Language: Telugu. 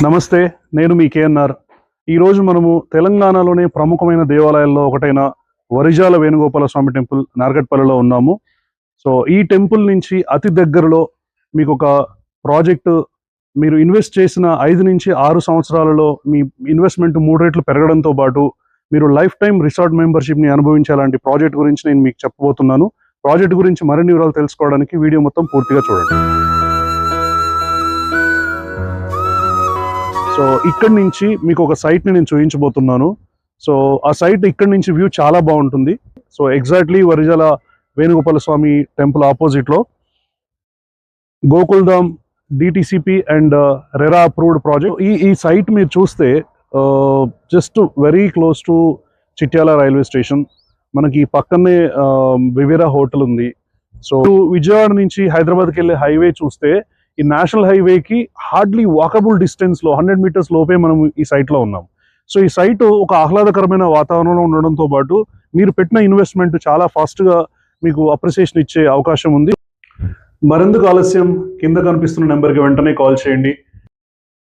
నమస్తే, నేను మీ కేఎన్ఆర్. ఈరోజు మనము తెలంగాణలోనే ప్రముఖమైన దేవాలయాల్లో ఒకటైన వరిజాల వేణుగోపాల స్వామి టెంపుల్ నార్గట్పల్లిలో ఉన్నాము. సో ఈ టెంపుల్ నుంచి అతి దగ్గరలో మీకు ఒక ప్రాజెక్టు, మీరు ఇన్వెస్ట్ చేసిన 5 నుంచి 6 సంవత్సరాలలో మీ ఇన్వెస్ట్మెంట్ 3 రెట్లు పెరగడంతో పాటు మీరు లైఫ్ టైం రిసార్ట్ మెంబర్షిప్ని అనుభవించాలంటే ప్రాజెక్ట్ గురించి నేను మీకు చెప్పబోతున్నాను. ప్రాజెక్ట్ గురించి మరిన్ని వివరాలు తెలుసుకోవడానికి వీడియో మొత్తం పూర్తిగా చూడండి. సో ఇక్కడి నుంచి మీకు ఒక సైట్ని నేను చూపించబోతున్నాను. సో ఆ సైట్ ఇక్కడి నుంచి వ్యూ చాలా బాగుంటుంది. So exactly Varijala Venugopala Swamy temple ఆపోజిట్లో Gokuldham DTCP and RERA approved project. ఈ సైట్ మీరు చూస్తే just very close to Chityala railway station. మనకి పక్కనే వివేరా హోటల్ ఉంది. సో విజయవాడ నుంచి హైదరాబాద్కి వెళ్ళే హైవే చూస్తే ఈ నేషనల్ హైవేకి హార్డ్లీ వాకబుల్ డిస్టెన్స్లో 100 మీటర్స్ లోపే మనం ఈ సైట్లో ఉన్నాం. సో ఈ సైట్ ఒక ఆహ్లాదకరమైన వాతావరణంలో ఉండడంతో పాటు మీరు పెట్టిన ఇన్వెస్ట్మెంట్ చాలా ఫాస్ట్గా మీకు అప్రిసియేషన్ ఇచ్చే అవకాశం ఉంది. మరెందుకు ఆలస్యం, కింద కనిపిస్తున్న నెంబర్కి వెంటనే కాల్ చేయండి.